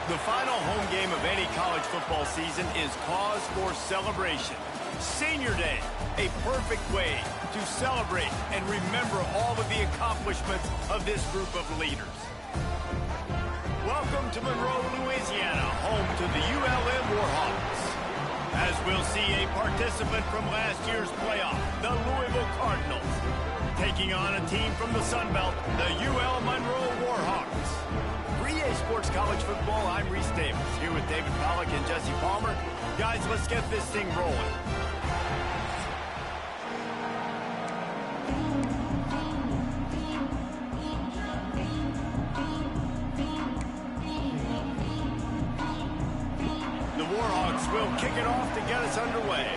The final home game of any college football season is cause for celebration. Senior Day, a perfect way to celebrate and remember all of the accomplishments of this group of leaders. Welcome to Monroe, Louisiana, home to the UL Warhawks. As we'll see a participant from last year's playoff, the Louisville Cardinals, taking on a team from the Sun Belt, the UL Monroe Warhawks. For EA Sports College Football, I'm Reese Davis, here with David Pollack and Jesse Palmer. Guys, let's get this thing rolling. The Warhawks will kick it off to get us underway.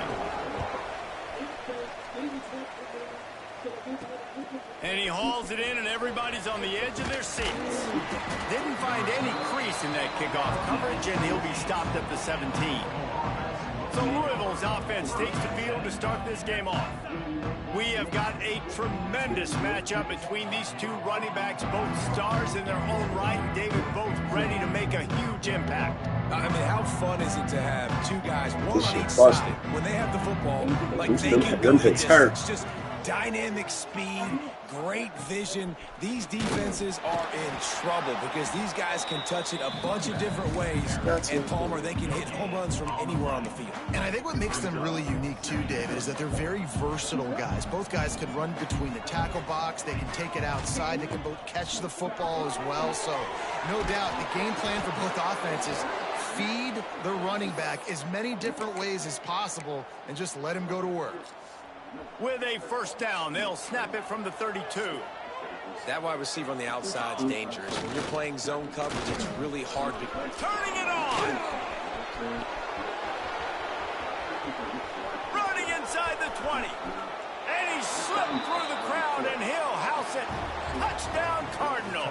And he hauls it in, and everybody's on the edge of their seats. Didn't find any crease in that kickoff coverage, and he'll be stopped at the 17. So Louisville's offense takes the field to start this game off. We have got a tremendous matchup between these two running backs, both stars in their own right. David, both ready to make a huge impact. I mean, how fun is it to have two guys, one on each side, when they have the football, like they can go the distance, just dynamic speed, great vision. These defenses are in trouble because these guys can touch it a bunch of different ways. And Palmer, they can hit home runs from anywhere on the field. And I think what makes them really unique too, David, is that they're very versatile guys. Both guys can run between the tackle box. They can take it outside. They can both catch the football as well. So no doubt the game plan for both offenses, feed the running back as many different ways as possible and just let him go to work. With a first down, they'll snap it from the 32. That wide receiver on the outside is dangerous. When you're playing zone coverage, it's really hard to... Turning it on! Running inside the 20. And he slipped through the crowd, and he'll house it. Touchdown, Cardinals.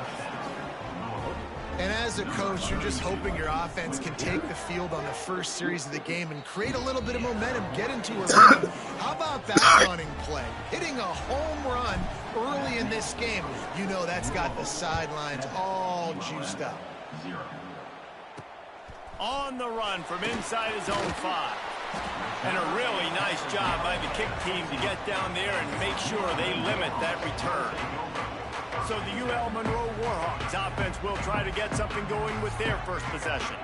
And as a coach, you're just hoping your offense can take the field on the first series of the game and create a little bit of momentum, get into a rhythm. How about that running play? Hitting a home run early in this game. You know that's got the sidelines all juiced up. On the run from inside his own 5. And a really nice job by the kick team to get down there and make sure they limit that return. So the UL Monroe Warhawks offense will try to get something going with their first possession.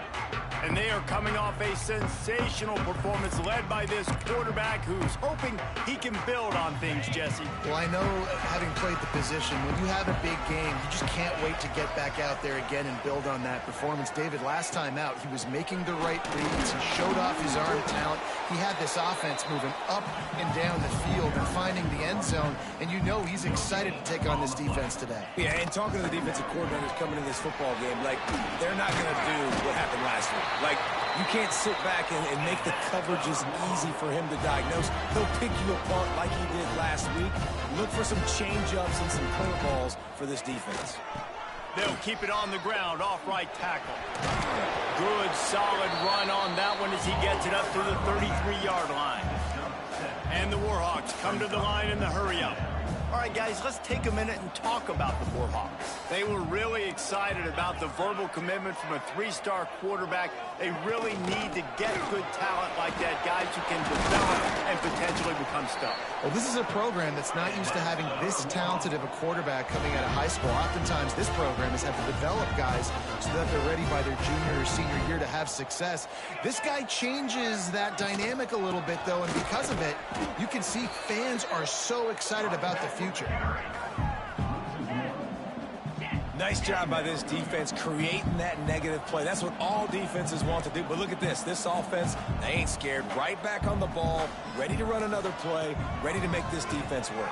And they are coming off a sensational performance led by this quarterback who's hoping he can build on things, Jesse. Well, I know, having played the position, when you have a big game, you just can't wait to get back out there again and build on that performance. David, last time out, he was making the right reads. He showed off his arm talent. He had this offense moving up and down the field and finding the end zone. And you know he's excited to take on this defense today. Yeah, and talking to the defensive coordinators coming in this football game, like, they're not going to do what happened last week. Like, you can't sit back and make the coverages easy for him to diagnose. He'll pick you apart like he did last week. Look for some change-ups and some curveballs for this defense. They'll keep it on the ground, off right tackle. Good, solid run on that one as he gets it up to the 33-yard line. And the Warhawks come to the line in the hurry-up. All right, guys, let's take a minute and talk about the Warhawks. They were really excited about the verbal commitment from a 3-star quarterback. They really need to get good talent like that, guys who can develop and potentially become stars. Well, this is a program that's not used to having this talented of a quarterback coming out of high school. Oftentimes, this program has had to develop guys so that they're ready by their junior or senior year to have success. This guy changes that dynamic a little bit, though, and because of it, you can see fans are so excited about the future. Nice job by this defense creating that negative play. That's what all defenses want to do. But look at this. This offense, they ain't scared. Right back on the ball, ready to run another play, ready to make this defense work.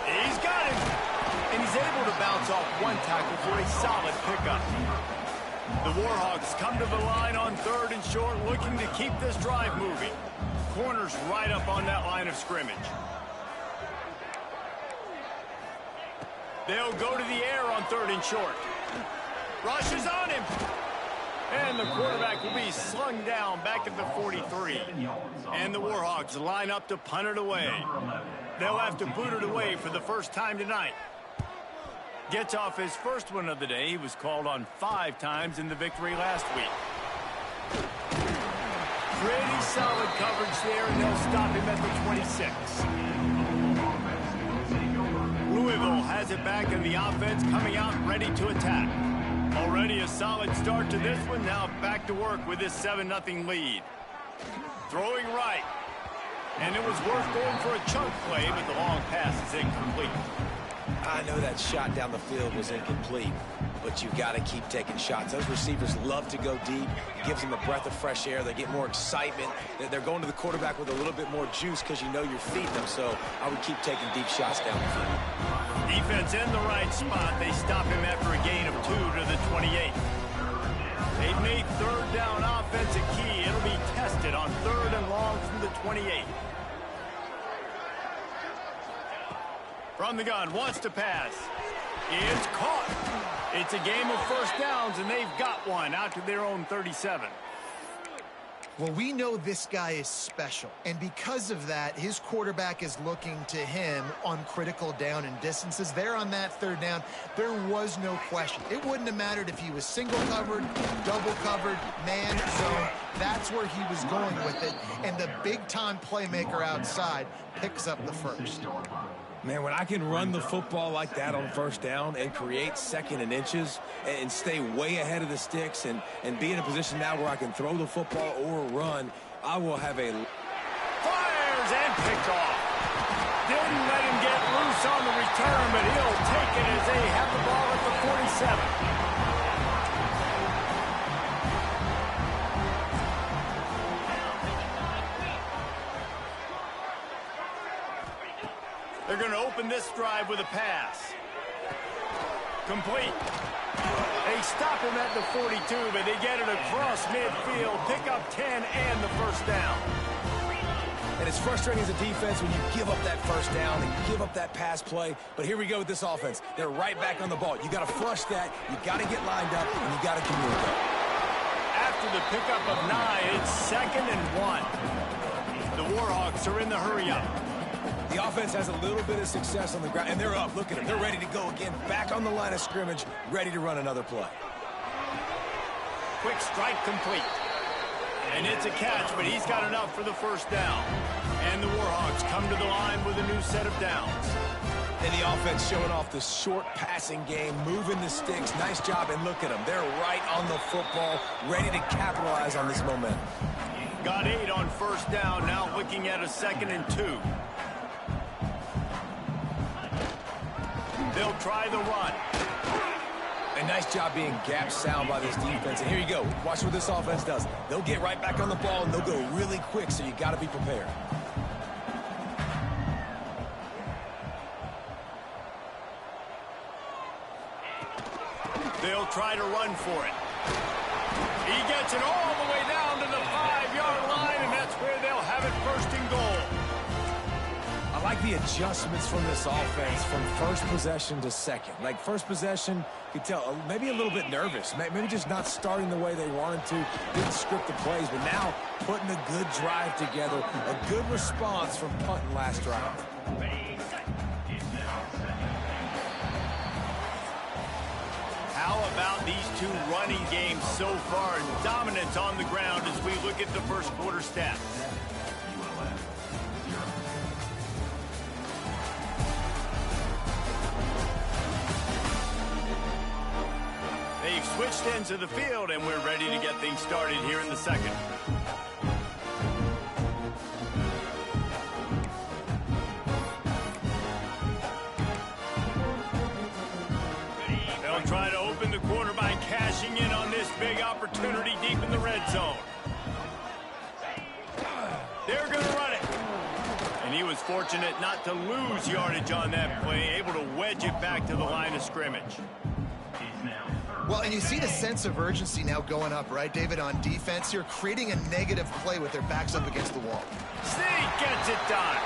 He's got him. And he's able to bounce off one tackle for a solid pickup. The Warhawks come to the line on 3rd and short, looking to keep this drive moving. Corners right up on that line of scrimmage. They'll go to the air on 3rd and short. Rush is on him. And the quarterback will be slung down back at the 43. And the Warhawks line up to punt it away. They'll have to boot it away for the first time tonight. Gets off his first one of the day. He was called on 5 times in the victory last week. Pretty solid coverage there, and they'll stop him at the 26. Louisville has it back, and the offense coming out ready to attack. Already a solid start to this one. Now back to work with this 7-0 lead. Throwing right. And it was worth going for a chunk play, but the long pass is incomplete. I know that shot down the field was incomplete, but you've got to keep taking shots. Those receivers love to go deep. It gives them a breath of fresh air. They get more excitement. They're going to the quarterback with a little bit more juice because you know you're feeding them, so I would keep taking deep shots down the field. Defense in the right spot. They stop him after a gain of 2 to the 28. They've made third down offense a key. It'll be tested on 3rd and long from the 28. From the gun, wants to pass. It's caught. It's a game of first downs, and they've got one out to their own 37. Well, we know this guy is special, and because of that, his quarterback is looking to him on critical down and distances. There on that 3rd down, there was no question. It wouldn't have mattered if he was single covered, double covered, man zone. That's where he was going with it, and the big-time playmaker outside picks up the first. Man, when I can run the football like that on 1st down and create 2nd and inches and stay way ahead of the sticks and be in a position now where I can throw the football or run, I will have a... Fires and picked off. Didn't let him get loose on the return, but he'll take it as they have the ball at the 47. They're going to open this drive with a pass. Complete. They stop him at the 42, but they get it across midfield, pick up 10 and the first down. And it's frustrating as a defense when you give up that 1st down and give up that pass play. But here we go with this offense. They're right back on the ball. You got to flush that. You got to get lined up, and you got to communicate. After the pickup of 9, it's 2nd and 1. The Warhawks are in the hurry-up. The offense has a little bit of success on the ground, and they're up. Look at them. They're ready to go again. Back on the line of scrimmage, ready to run another play. Quick strike complete. And it's a catch, but he's got enough for the first down. And the Warhawks come to the line with a new set of downs. And the offense showing off the short passing game, moving the sticks. Nice job, and look at them. They're right on the football, ready to capitalize on this momentum. Got 8 on first down, now looking at a 2nd and 2. They'll try the run. A nice job being gap sound by this defense. And here you go. Watch what this offense does. They'll get right back on the ball, and they'll go really quick, so you got to be prepared. They'll try to run for it. He gets it all the way down to the 5-yard line, and that's where they'll have it 1st and goal. I like the adjustments from this offense from 1st possession to 2nd. Like 1st possession, you could tell maybe a little bit nervous. Maybe just not starting the way they wanted to. Didn't script the plays, but now putting a good drive together. A good response from punting last drive. How about these 2 running games so far and dominance on the ground as we look at the 1st quarter stats? They've switched ends of the field, and we're ready to get things started here in the 2nd. They'll try to open the quarter by cashing in on this big opportunity deep in the red zone. They're going to run it. And he was fortunate not to lose yardage on that play, able to wedge it back to the line of scrimmage. Well, and you see the sense of urgency now going up, right, David, on defense. You're creating a negative play with their backs up against the wall. Sneak gets it done.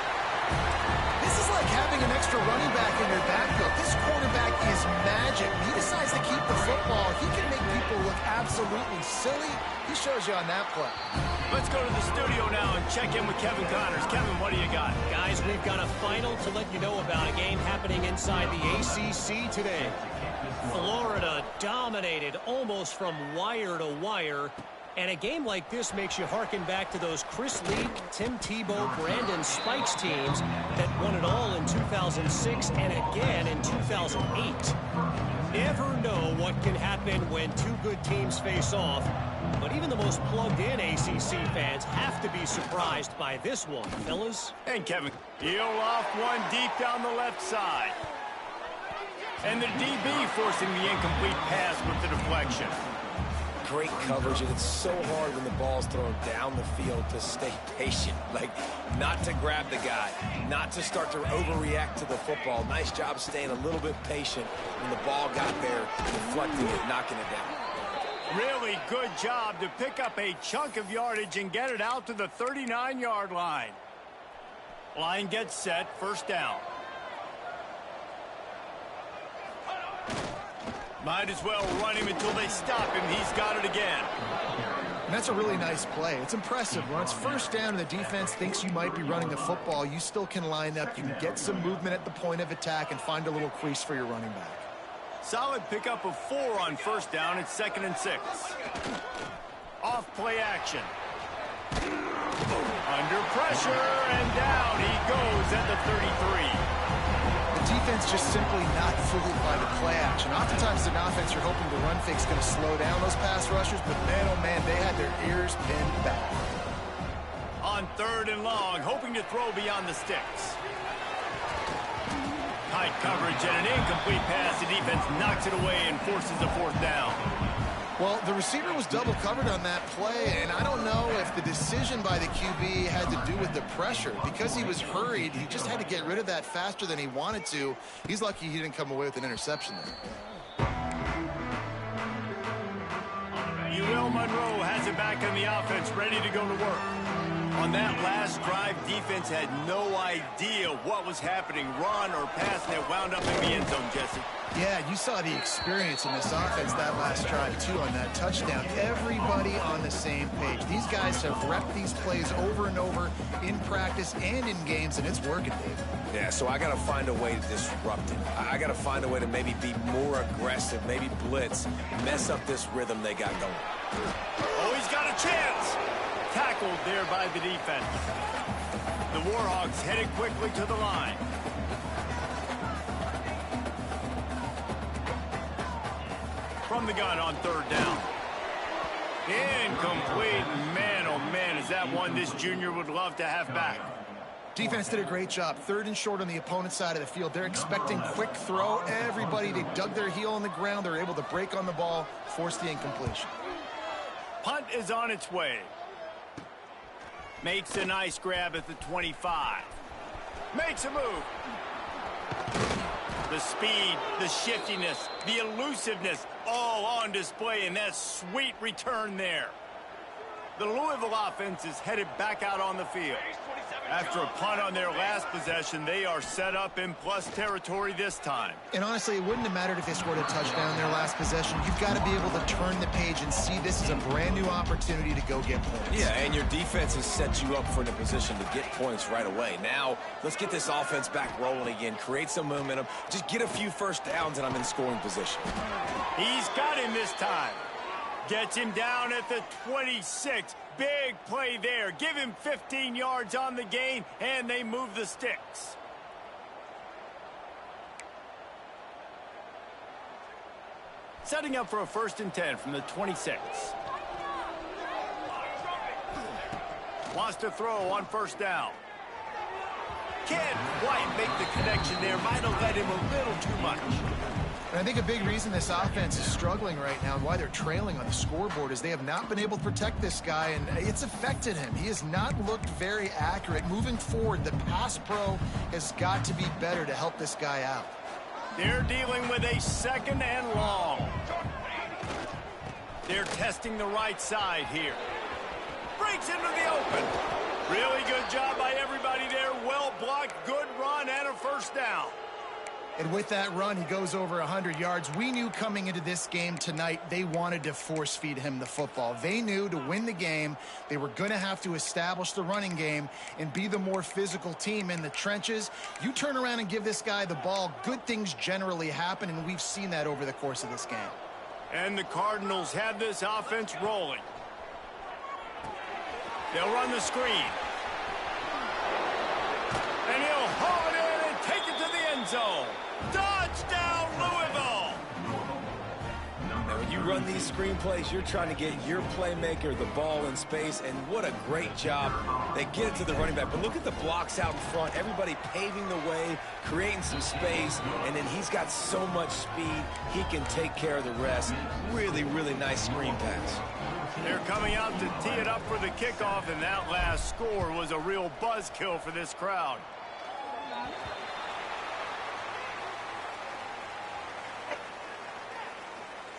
This is like having an extra running back in your backfield. This quarterback is magic. He decides to keep the football. He can make people will look absolutely silly. He shows you on that play. Let's go to the studio now and check in with Kevin Connors. Kevin, what do you got? Guys, we've got a final to let you know about, a game happening inside the ACC today. Florida dominated almost from wire to wire. And a game like this makes you harken back to those Chris Leak, Tim Tebow, Brandon Spikes teams that won it all in 2006 and again in 2008. Never know what can happen when two good teams face off. But even the most plugged-in ACC fans have to be surprised by this one, fellas. And Kevin, he'll off one deep down the left side. And the DB forcing the incomplete pass with the deflection. Great coverage, and it's so hard when the ball's thrown down the field to stay patient. Like, not to grab the guy, not to start to overreact to the football. Nice job staying a little bit patient when the ball got there, deflecting it, knocking it down. Really good job to pick up a chunk of yardage and get it out to the 39-yard line. Line gets set, first down. Might as well run him until they stop him. He's got it again. And that's a really nice play. It's impressive. When it's first down and the defense thinks you might be running the football, you still can line up. You can get some movement at the point of attack and find a little crease for your running back. Solid pickup of 4 on first down. It's 2nd and 6. Off play action. Under pressure and down he goes at the 33. The defense just simply not fooled by the play action. Oftentimes, an offense you're hoping the run fake's going to slow down those pass rushers, but man, oh man, they had their ears pinned back. On 3rd and long, hoping to throw beyond the sticks. Tight coverage and an incomplete pass. The defense knocks it away and forces a 4th down. Well, the receiver was double covered on that play, and I don't know if the decision by the QB had to do with the pressure. Because he was hurried, he just had to get rid of that faster than he wanted to. He's lucky he didn't come away with an interception there. UL Monroe has it back on the offense, ready to go to work. On that last drive, defense had no idea what was happening, run or pass, and it wound up in the end zone, Jesse. Yeah, you saw the experience in this offense that last drive, too, on that touchdown. Everybody on the same page. These guys have repped these plays over and over in practice and in games, and it's working, Dave. Yeah, so I got to find a way to disrupt it. I got to find a way to maybe be more aggressive, maybe blitz, mess up this rhythm they got going. Oh, he's got a chance. Tackled there by the defense. The Warhawks headed quickly to the line. From the gun on 3rd down. Incomplete. Man, oh man, is that one this junior would love to have back. Defense did a great job. 3rd and short on the opponent's side of the field. They're expecting quick throw. Everybody, they dug their heel on the ground. They're able to break on the ball, force the incompletion. Punt is on its way. Makes a nice grab at the 25. Makes a move. The speed, the shiftiness, the elusiveness, all on display in that sweet return there. The Louisville offense is headed back out on the field. After a punt on their last possession, they are set up in plus territory this time. And honestly, it wouldn't have mattered if they scored a touchdown in their last possession. You've got to be able to turn the page and see this as a brand new opportunity to go get points. Yeah, and your defense has set you up for a position to get points right away. Now, let's get this offense back rolling again, create some momentum, just get a few first downs, and I'm in scoring position. He's got him this time. Gets him down at the 26. Big play there. Give him 15 yards on the gain, and they move the sticks. Setting up for a 1st and 10 from the 26. Wants to throw on 1st down. Can't quite make the connection there. Might have led him a little too much. And I think a big reason this offense is struggling right now and why they're trailing on the scoreboard is they have not been able to protect this guy, and it's affected him. He has not looked very accurate. Moving forward, the pass pro has got to be better to help this guy out. They're dealing with a 2nd and long. They're testing the right side here. Breaks into the open. Really good job by everybody there. Well blocked, good run, and a 1st down. And with that run, he goes over 100 yards. We knew coming into this game tonight, they wanted to force feed him the football. They knew to win the game, they were going to have to establish the running game and be the more physical team in the trenches. You turn around and give this guy the ball, good things generally happen, and we've seen that over the course of this game. And the Cardinals have this offense rolling. They'll run the screen. And he'll haul it in and take it to the end zone. Touchdown, Louisville! Now, when you run these screen plays, you're trying to get your playmaker the ball in space, and what a great job. They get it to the running back, but look at the blocks out in front. Everybody paving the way, creating some space, and then he's got so much speed, he can take care of the rest. Really, really nice screen pass. They're coming out to tee it up for the kickoff, and that last score was a real buzzkill for this crowd.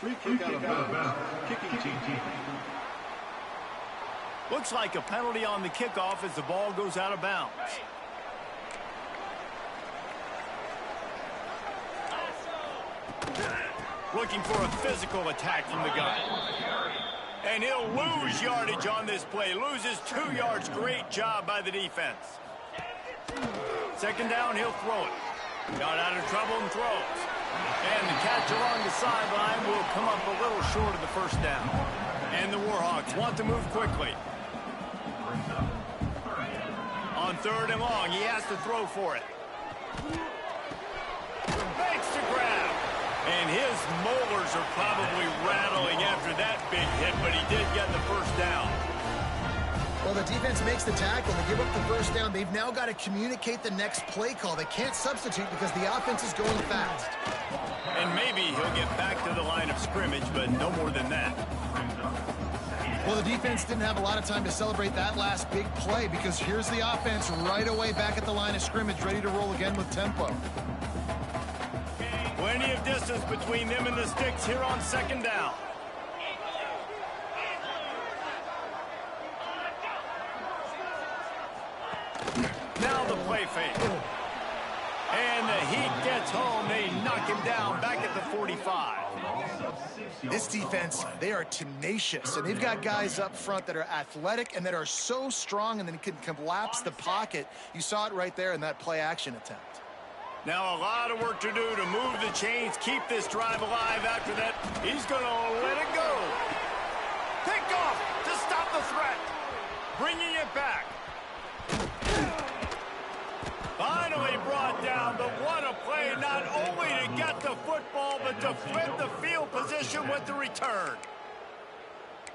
Free kick out of bounds. Kicking team. Looks like a penalty on the kickoff as the ball goes out of bounds. Looking for a physical attack from the gun. And he'll lose yardage on this play. Loses 2 yards. Great job by the defense. Second down, he'll throw it. Got out of trouble and throws. And the catch along the sideline will come up a little short of the first down. And the Warhawks want to move quickly. On third and long, he has to throw for it. Makes the grab. And his molars are probably rattling after that big hit, but he did get the first down. Well, the defense makes the tackle. They give up the first down. They've now got to communicate the next play call. They can't substitute because the offense is going fast. And maybe he'll get back to the line of scrimmage, but no more than that. Well, the defense didn't have a lot of time to celebrate that last big play because here's the offense right away back at the line of scrimmage, ready to roll again with tempo. Plenty of distance between them and the sticks here on second down. Now the play fake. And the Heat gets home. They knock him down back at the 45. This defense, they are tenacious, and they've got guys up front that are athletic and that are so strong and then can collapse the pocket. You saw it right there in that play-action attempt. Now a lot of work to do to move the chains, keep this drive alive. After that, he's going to let it go. Pick off to stop the threat. Bringing it back. Finally brought down, but what a play, not only to get the football, but to flip the field position with the return.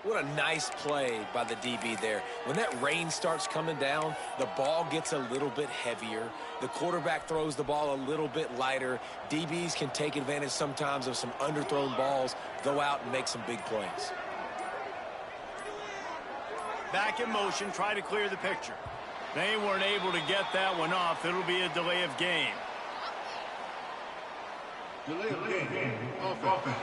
What a nice play by the DB there. When that rain starts coming down, the ball gets a little bit heavier. The quarterback throws the ball a little bit lighter. DBs can take advantage sometimes of some underthrown balls, go out and make some big plays. Back in motion, try to clear the picture. They weren't able to get that one off. It'll be a delay of game. Delay of game. Offense.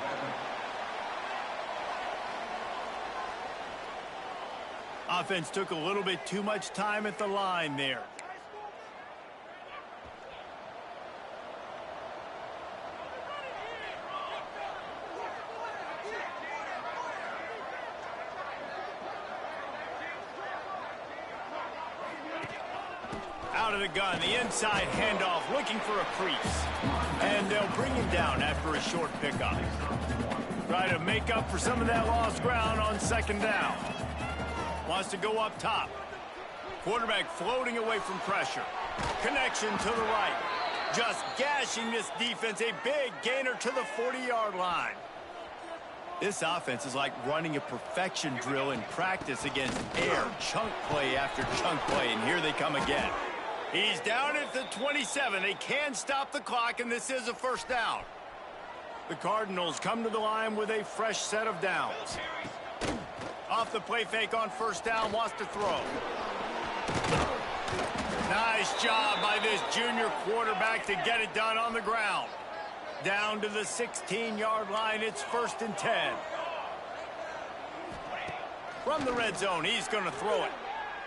Offense took a little bit too much time at the line there. Out of the gun, the inside handoff, looking for a crease. And they'll bring him down after a short pickup. Try to make up for some of that lost ground on second down. Wants to go up top. Quarterback floating away from pressure. Connection to the right. Just gashing this defense. A big gainer to the 40-yard line. This offense is like running a perfection drill in practice against air. Chunk play after chunk play, and here they come again. He's down at the 27. They can stop the clock, and this is a first down. The Cardinals come to the line with a fresh set of downs. Off the play fake on first down, wants to throw. Nice job by this junior quarterback to get it done on the ground. Down to the 16-yard line, it's 1st and 10. From the red zone, he's going to throw it.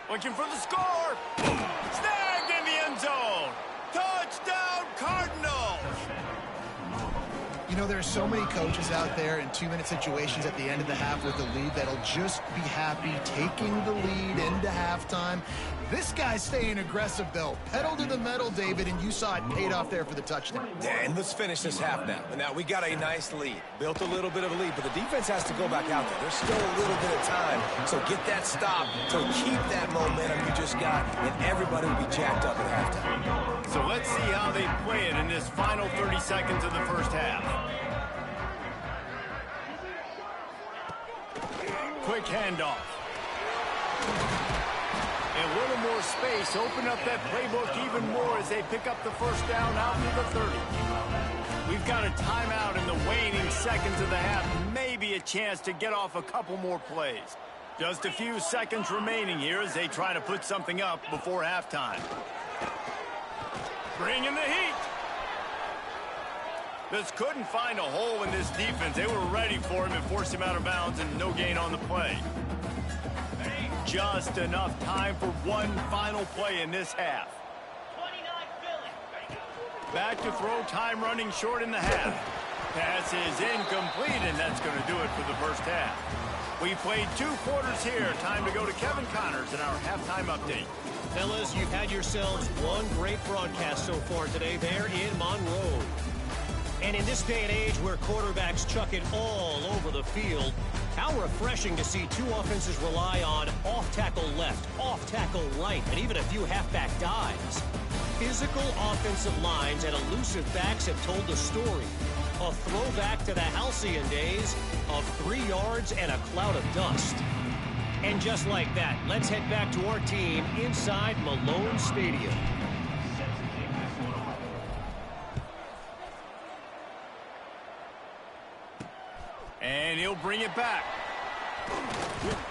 Looking for the score. Snagged in the end zone. Touchdown, Cardinals. know, there's so many coaches out there in 2-minute situations at the end of the half with the lead that'll just be happy taking the lead into halftime. This guy's staying aggressive, though. Pedal to the metal, David, and you saw it paid off there for the touchdown. Yeah, and let's finish this half now. Now, we got a nice lead. Built a little bit of a lead, but the defense has to go back out there. There's still a little bit of time. So get that stop to keep that momentum you just got, and everybody will be jacked up at halftime. So let's see how they play it in this final 30 seconds of the first half. Quick handoff. A little more space. Open up that playbook even more as they pick up the first down out to the 30. We've got a timeout in the waning seconds of the half. Maybe a chance to get off a couple more plays. Just a few seconds remaining here as they try to put something up before halftime. Bring in the heat. Just couldn't find a hole in this defense. They were ready for him and forced him out of bounds, and no gain on the play. Just enough time for one final play in this half. Back to throw, time running short in the half. Pass is incomplete, and that's going to do it for the first half. We played 2 quarters here. Time to go to Kevin Connors in our halftime update. Fellas, you've had yourselves one great broadcast so far today there in Monroe. And in this day and age where quarterbacks chuck it all over the field, how refreshing to see 2 offenses rely on off-tackle left, off-tackle right, and even a few halfback dives. Physical offensive lines and elusive backs have told the story. A throwback to the halcyon days of 3 yards and a cloud of dust. And just like that, let's head back to our team inside Malone Stadium. And he'll bring it back.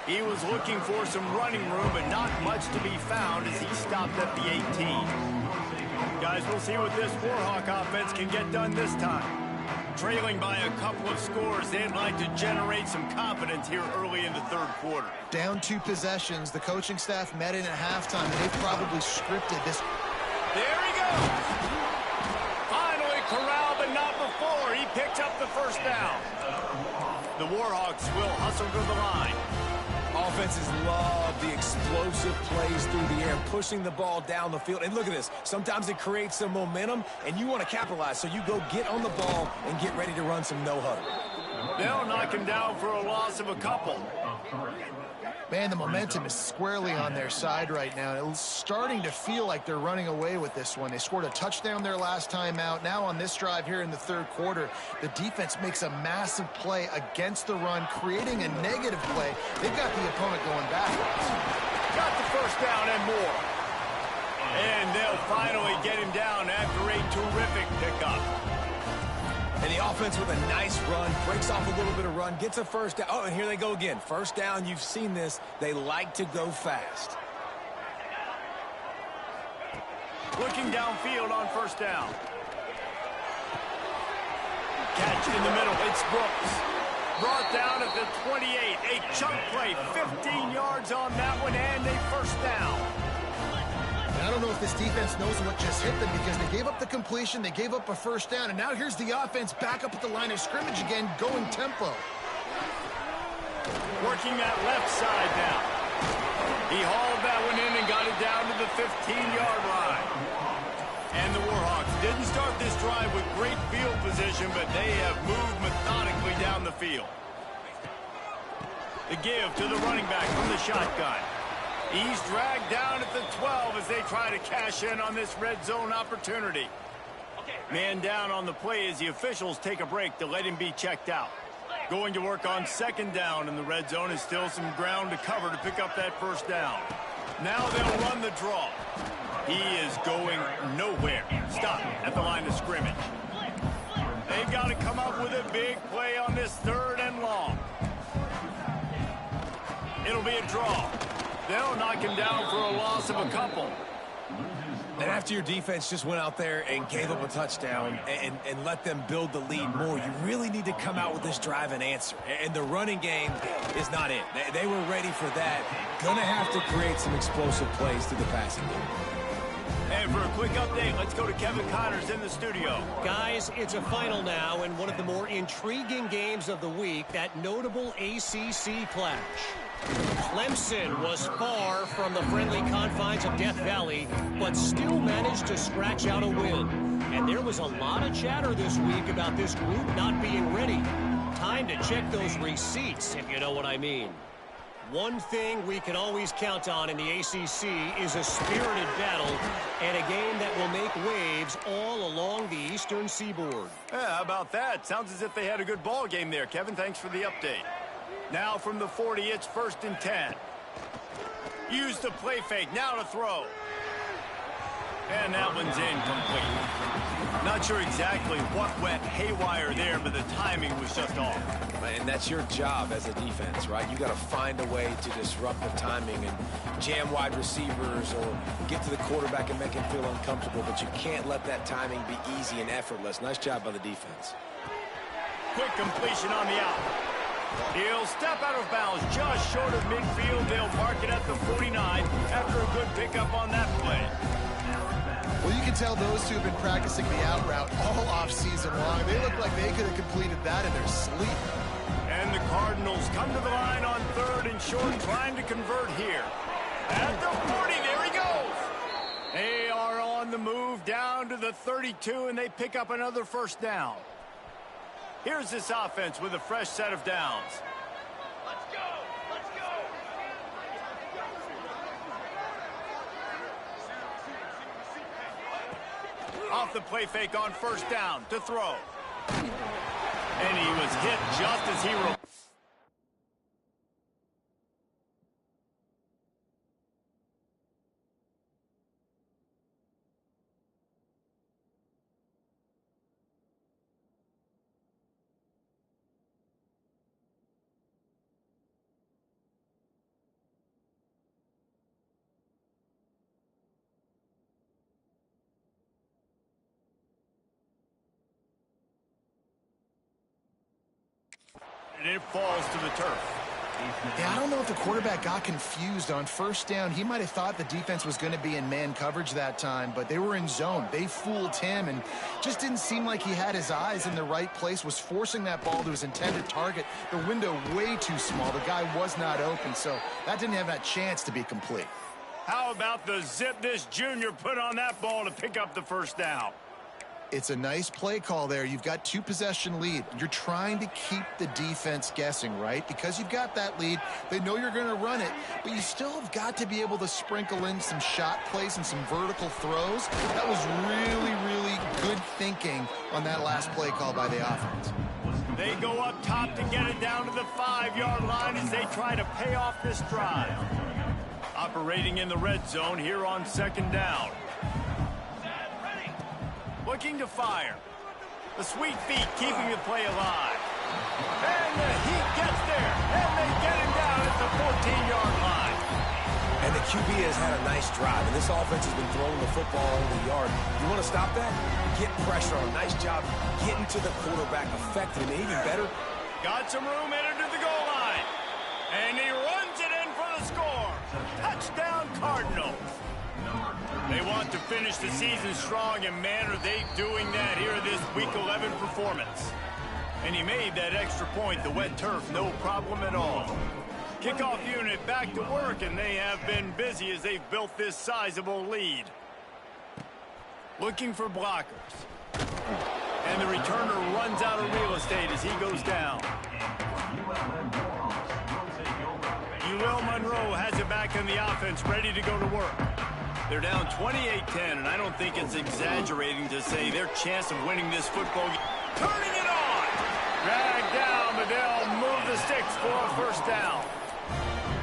He was looking for some running room, but not much to be found as he stopped at the 18. Guys, we'll see what this Warhawk offense can get done this time. Trailing by a couple of scores, they'd like to generate some confidence here early in the 3rd quarter. Down 2 possessions. The coaching staff met in at halftime, and they've probably scripted this. There he goes. Finally corralled, but not before. He picked up the first down. The Warhawks will hustle to the line. Offenses love the explosive plays through the air, pushing the ball down the field. And look at this. Sometimes it creates some momentum, and you want to capitalize. So you go get on the ball and get ready to run some no-huddle. They'll knock him down for a loss of a couple. Man, the momentum is squarely on their side right now. It's starting to feel like they're running away with this one. They scored a touchdown their last time out. Now on this drive here in the 3rd quarter, the defense makes a massive play against the run, creating a negative play. They've got the opponent going backwards. Got the first down and more. And they'll finally get him down after a terrific pickup. And the offense with a nice run, breaks off a little bit of run, gets a first down. Oh, and here they go again. First down, you've seen this. They like to go fast. Looking downfield on first down. Catch in the middle. It's Brooks. Brought down at the 28. A chunk play. 15 yards on that one and a first down. I don't know if this defense knows what just hit them because they gave up the completion, they gave up a first down, and now here's the offense back up at the line of scrimmage again, going tempo. Working that left side now. He hauled that one in and got it down to the 15-yard line. And the Warhawks didn't start this drive with great field position, but they have moved methodically down the field. The give to the running back from the shotgun. He's dragged down at the 12 as they try to cash in on this red zone opportunity. Man down on the play as the officials take a break to let him be checked out. Going to work on 2nd down in the red zone is still some ground to cover to pick up that first down. Now they'll run the draw. He is going nowhere. Stop at the line of scrimmage. They've got to come up with a big play on this 3rd and long. It'll be a draw. They'll knock him down for a loss of a couple. And after your defense just went out there and gave up a touchdown and let them build the lead more, you really need to come out with this drive and answer. And the running game is not it. They were ready for that. Gonna have to create some explosive plays through the passing game. And for a quick update, let's go to Kevin Connors in the studio. Guys, it's a final now in one of the more intriguing games of the week, that notable ACC clash. Clemson was far from the friendly confines of Death Valley, but still managed to scratch out a win. And there was a lot of chatter this week about this group not being ready. Time to check those receipts, if you know what I mean. One thing we can always count on in the ACC is a spirited battle and a game that will make waves all along the Eastern Seaboard. Yeah, how about that? Sounds as if they had a good ball game there, Kevin. Thanks for the update. Now from the 40, it's 1st and 10. Use the play fake. Now to throw. And that one's incomplete. Not sure exactly what went haywire there, but the timing was just off. And that's your job as a defense, right? You got to find a way to disrupt the timing and jam wide receivers or get to the quarterback and make him feel uncomfortable, but you can't let that timing be easy and effortless. Nice job by the defense. Quick completion on the out. He'll step out of bounds just short of midfield. They'll mark it at the 49 after a good pickup on that play. Well, you can tell those two have been practicing the out route all off-season long. They look like they could have completed that in their sleep. And the Cardinals come to the line on 3rd and short, trying to convert here. At the 40, there he goes. They are on the move down to the 32, and they pick up another 1st down. Here's this offense with a fresh set of downs. Let's go! Let's go! Off the play fake on 1st down to throw. And he was hit just as he rolled. And it falls to the turf. Yeah, I don't know if the quarterback got confused on 1st down. He might have thought the defense was going to be in man coverage that time, but they were in zone. They fooled him and just didn't seem like he had his eyes in the right place, was forcing that ball to his intended target. The window way too small. The guy was not open, so that didn't have that chance to be complete. How about the zip this junior put on that ball to pick up the 1st down? It's a nice play call there. You've got 2-possession lead. You're trying to keep the defense guessing, right? Because you've got that lead. They know you're going to run it, but you still have got to be able to sprinkle in some shot plays and some vertical throws. That was really, really good thinking on that last play call by the offense. They go up top to get it down to the 5-yard line as they try to pay off this drive. Operating in the red zone here on 2nd down. Looking to fire. The sweet feet keeping the play alive. And the heat gets there. And they get him down at the 14-yard line. And the QB has had a nice drive, and this offense has been throwing the football over the yard. You want to stop that? Get pressure on. Nice job getting to the quarterback, effective, and even better. Got some room headed to the goal line. And he runs it in for the score. Touchdown, Cardinals. They want to finish the season strong, and man, are they doing that here in this Week 11 performance. And he made that extra point, the wet turf, no problem at all. Kickoff unit back to work, and they have been busy as they've built this sizable lead. Looking for blockers. And the returner runs out of real estate as he goes down. UL Monroe has it back in the offense, ready to go to work. They're down 28-10, and I don't think it's exaggerating to say their chance of winning this football game. Turning it on! Dragged down, but they'll move the sticks for a 1st down.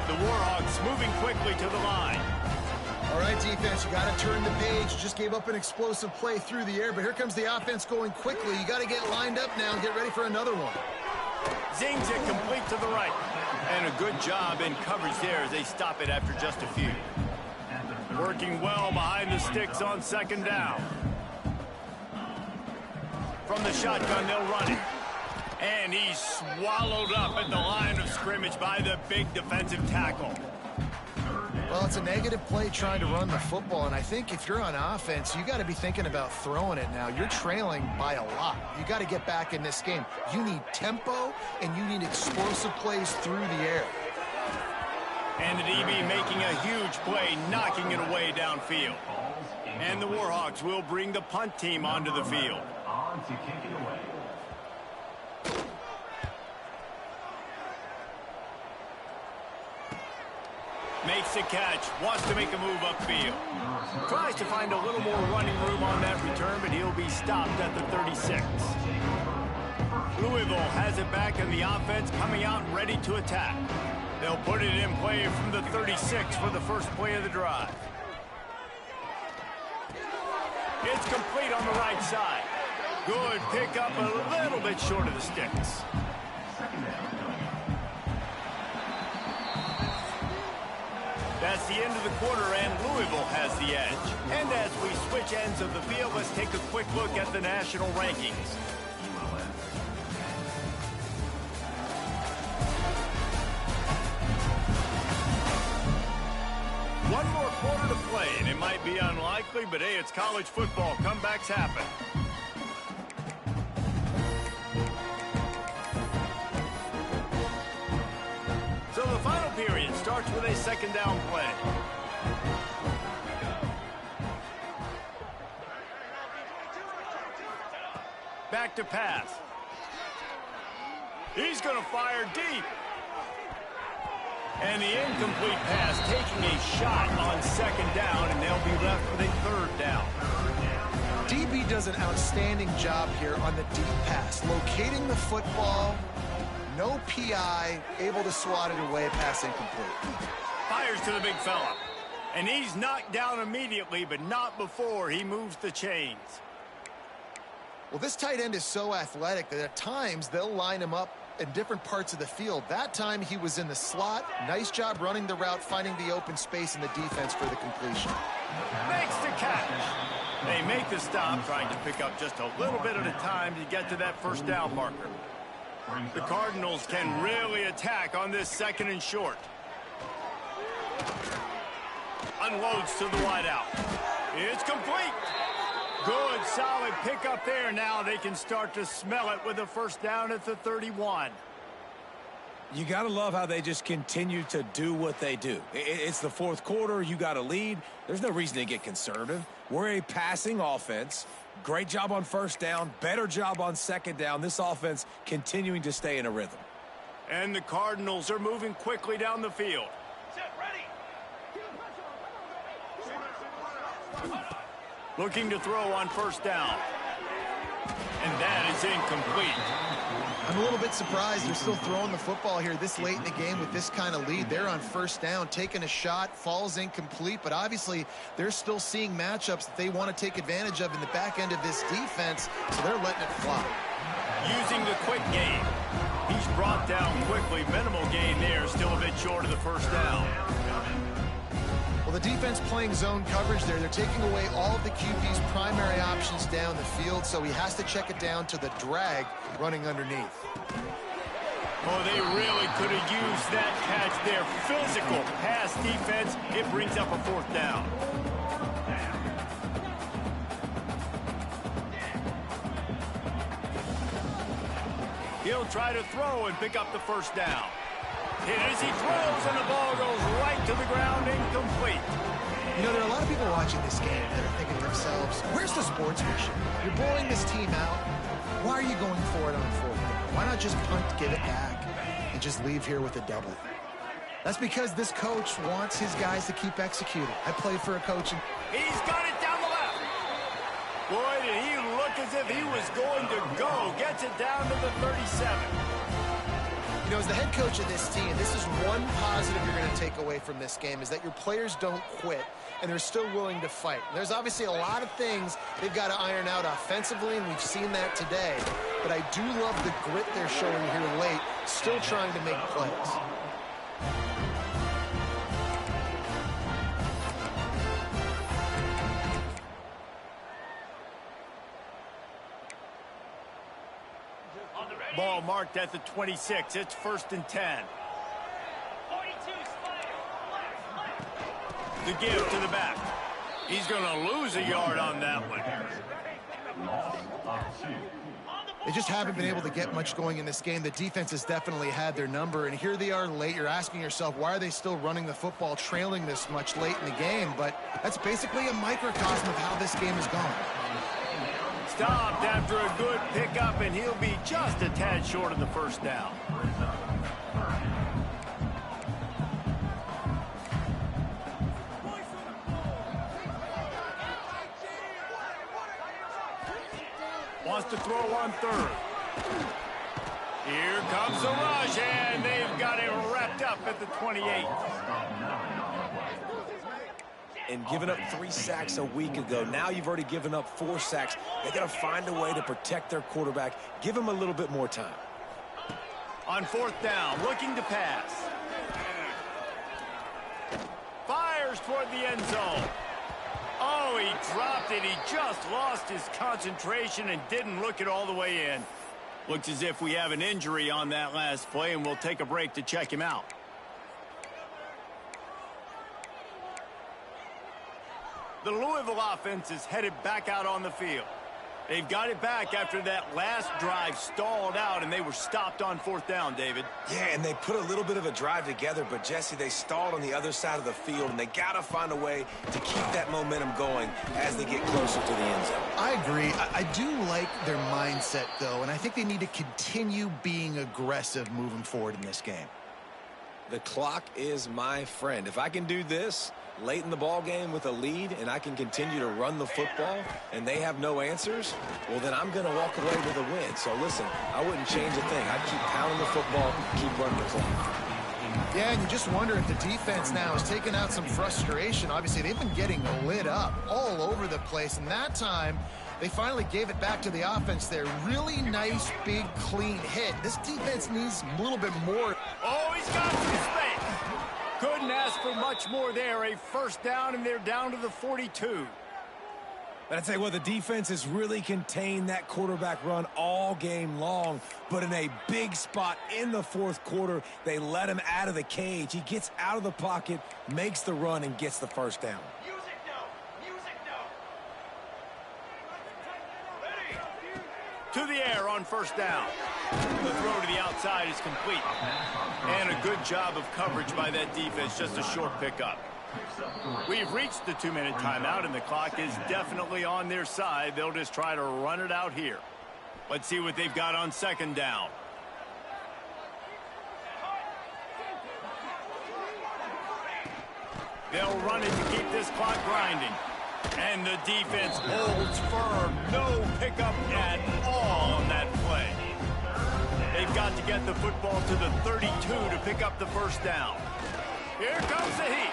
The Warhawks moving quickly to the line. All right, defense, you got to turn the page. You just gave up an explosive play through the air, but here comes the offense going quickly. You got to get lined up now and get ready for another one. Zings it complete to the right. And a good job in coverage there as they stop it after just a few. Working well behind the sticks on 2nd down. From the shotgun, they'll run it. And he's swallowed up at the line of scrimmage by the big defensive tackle. Well, it's a negative play trying to run the football, and I think if you're on offense, you got to be thinking about throwing it now. You're trailing by a lot. You got to get back in this game. You need tempo, and you need explosive plays through the air. And the DB making a huge play, knocking it away downfield. And the Warhawks will bring the punt team onto the field. Makes the catch, wants to make a move upfield. Tries to find a little more running room on that return, but he'll be stopped at the 36. Louisville has it back in the offense, coming out ready to attack. They'll put it in play from the 36 for the first play of the drive. It's complete on the right side. Good pickup, a little bit short of the sticks. That's the end of the quarter, and Louisville has the edge. And as we switch ends of the field, let's take a quick look at the national rankings. One more quarter to play, and it might be unlikely, but hey, it's college football. Comebacks happen. So the final period starts with a second down play. Back to pass. He's going to fire deep. And the incomplete pass taking a shot on second down, and they'll be left with a third down. DB does an outstanding job here on the deep pass, locating the football. No PI, able to swat it away, pass incomplete. Fires to the big fella. And he's knocked down immediately, but not before he moves the chains. Well, this tight end is so athletic that at times they'll line him up in different parts of the field. That time he was in the slot. Nice job running the route, finding the open space in the defense for the completion. Makes the catch. They make the stop, trying to pick up just a little bit at a time to get to that first down marker. The Cardinals can really attack on this second and short. Unloads to the wideout. It's complete. Good, solid pickup there. Now they can start to smell it with a first down at the 31. You got to love how they just continue to do what they do. It's the fourth quarter. You got a lead. There's no reason to get conservative. We're a passing offense. Great job on first down. Better job on second down. This offense continuing to stay in a rhythm. And the Cardinals are moving quickly down the field. Looking to throw on first down. And that is incomplete. I'm a little bit surprised they're still throwing the football here this late in the game with this kind of lead. They're on first down, taking a shot, falls incomplete, but obviously they're still seeing matchups that they want to take advantage of in the back end of this defense, so they're letting it fly. Using the quick game. He's brought down quickly. Minimal gain there, still a bit short of the first down. Well, the defense playing zone coverage there. They're taking away all of the QB's primary options down the field, so he has to check it down to the drag running underneath. Oh, they really could have used that catch there. Physical pass defense. It brings up a fourth down. He'll try to throw and pick up the first down. Hit as he throws, and the ball goes right to the ground, incomplete. You know, there are a lot of people watching this game that are thinking to themselves, where's the sportsmanship? You're blowing this team out. Why are you going for it on fourth down? Why not just punt, give it back, and just leave here with a double? That's because this coach wants his guys to keep executing. I played for a coach. And he's got it down the left. Boy, did he look as if he was going to go. Gets it down to the 37. You know, as the head coach of this team, this is one positive you're going to take away from this game, is that your players don't quit, and they're still willing to fight. There's obviously a lot of things they've got to iron out offensively, and we've seen that today. But I do love the grit they're showing here late, still trying to make plays. Ball marked at the 26. It's 1st and 10. The give to the back. He's going to lose a yard on that one. They just haven't been able to get much going in this game. The defense has definitely had their number, and here they are late. You're asking yourself, why are they still running the football, trailing this much late in the game? But that's basically a microcosm of how this game has gone. Stopped after a good pickup, and he'll be just a tad short of the first down. Wants to throw on third. Here comes the rush, and they've got it wrapped up at the 28. And giving up 3 sacks a week ago. Now you've already given up 4 sacks. They got to find a way to protect their quarterback. Give him a little bit more time. On fourth down, looking to pass. Fires toward the end zone. Oh, he dropped it. He just lost his concentration and didn't look it all the way in. Looks as if we have an injury on that last play, and we'll take a break to check him out. The Louisville offense is headed back out on the field. They've got it back after that last drive stalled out, and they were stopped on fourth down, David. Yeah, and they put a little bit of a drive together, but, Jesse, they stalled on the other side of the field, and they got to find a way to keep that momentum going as they get closer to the end zone. I agree. I do like their mindset, though, and I think they need to continue being aggressive moving forward in this game. The clock is my friend. If I can do this late in the ball game with a lead and I can continue to run the football and they have no answers, well, then I'm going to walk away with a win. So, listen, I wouldn't change a thing. I'd keep pounding the football, keep running the clock. Yeah, and you just wonder if the defense now has taken out some frustration. Obviously, they've been getting lit up all over the place, and that time they finally gave it back to the offense there. Really nice, big, clean hit. This defense needs a little bit more. Oh, he's got some space. Couldn't ask for much more there. A first down, and they're down to the 42. But I tell you what, the defense has really contained that quarterback run all game long. But in a big spot in the fourth quarter, they let him out of the cage. He gets out of the pocket, makes the run, and gets the first down. To the air on first down. The throw to the outside is complete. And a good job of coverage by that defense, just a short pickup. We've reached the 2-minute timeout, and the clock is definitely on their side. They'll just try to run it out here. Let's see what they've got on second down. They'll run it to keep this clock grinding. And the defense holds firm. No pickup at all on that play. They've got to get the football to the 32 to pick up the first down. Here comes the heat.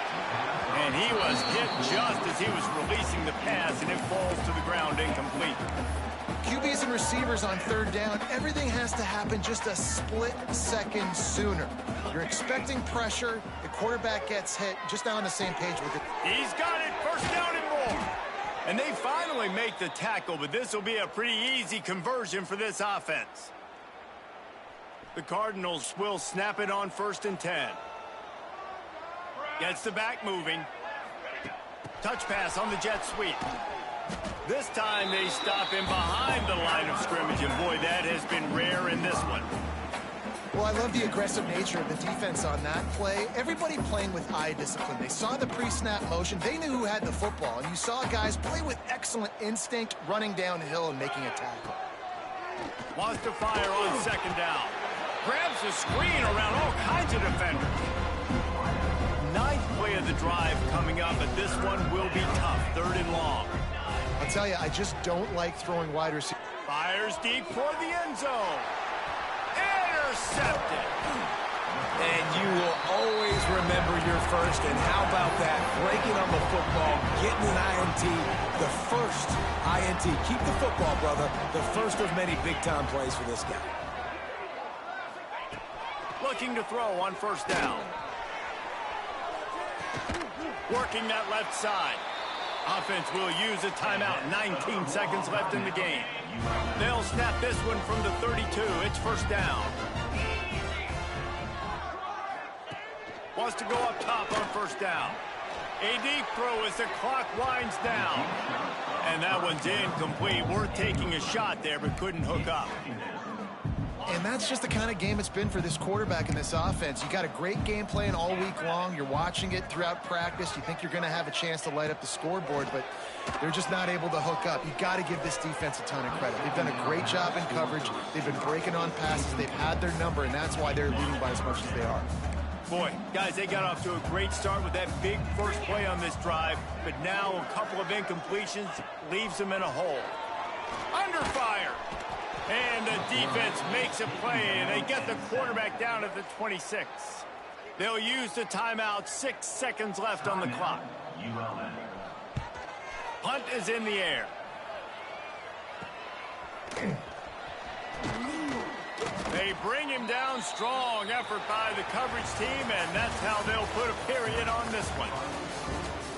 And he was hit just as he was releasing the pass, and it falls to the ground incomplete. QBs and receivers on third down, everything has to happen just a split second sooner. You're expecting pressure, the quarterback gets hit, just now on the same page with it. He's got it, first down and more. And they finally make the tackle, but this will be a pretty easy conversion for this offense. The Cardinals will snap it on 1st and 10. Gets the back moving. Touch pass on the jet sweep. This time they stop him behind the line of scrimmage, and boy, that has been rare in this one. Well, I love the aggressive nature of the defense on that play. Everybody playing with eye discipline. They saw the pre-snap motion. They knew who had the football, and you saw guys play with excellent instinct, running downhill and making a tackle. Wants to fire on second down. Grabs the screen around all kinds of defenders. 9th play of the drive coming up, but this one will be tough. 3rd and long. I'll tell you, I just don't like throwing wide receivers. Fires deep for the end zone. Intercepted. And you will always remember your first. And how about that? Breaking on the football, getting an INT, the first INT. Keep the football, brother. The first of many big-time plays for this guy. Looking to throw on first down. Working that left side. Offense will use a timeout. 19 seconds left in the game. They'll snap this one from the 32. It's first down. Wants to go up top on first down. A deep throw as the clock winds down. And that one's incomplete. Worth taking a shot there, but couldn't hook up. And that's just the kind of game it's been for this quarterback in this offense. You got a great game plan all week long. You're watching it throughout practice. You think you're going to have a chance to light up the scoreboard, but they're just not able to hook up. You got to give this defense a ton of credit. They've done a great job in coverage. They've been breaking on passes. They've had their number, and that's why they're leading by as much as they are. Boy, guys, they got off to a great start with that big first play on this drive, but now a couple of incompletions leaves them in a hole. Under fire. And the defense makes a play, and they get the quarterback down at the 26. They'll use the timeout. 6 seconds left on the clock. Punt is in the air. They bring him down. Strong effort by the coverage team, and that's how they'll put a period on this one.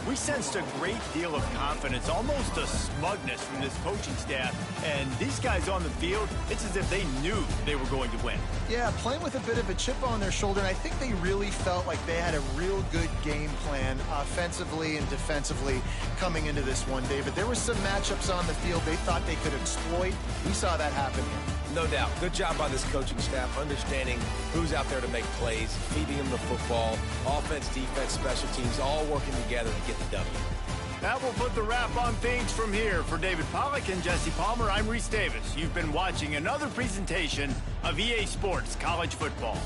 We sensed a great deal of confidence, almost a smugness from this coaching staff. And these guys on the field, it's as if they knew they were going to win. Yeah, playing with a bit of a chip on their shoulder, and I think they really felt like they had a real good game plan offensively and defensively coming into this one, David. There were some matchups on the field they thought they could exploit. We saw that happen here. No doubt. Good job by this coaching staff, understanding who's out there to make plays, feeding them the football, offense, defense, special teams, all working together to get the W. That will put the wrap on things from here. For David Pollack and Jesse Palmer, I'm Reese Davis. You've been watching another presentation of EA Sports College Football.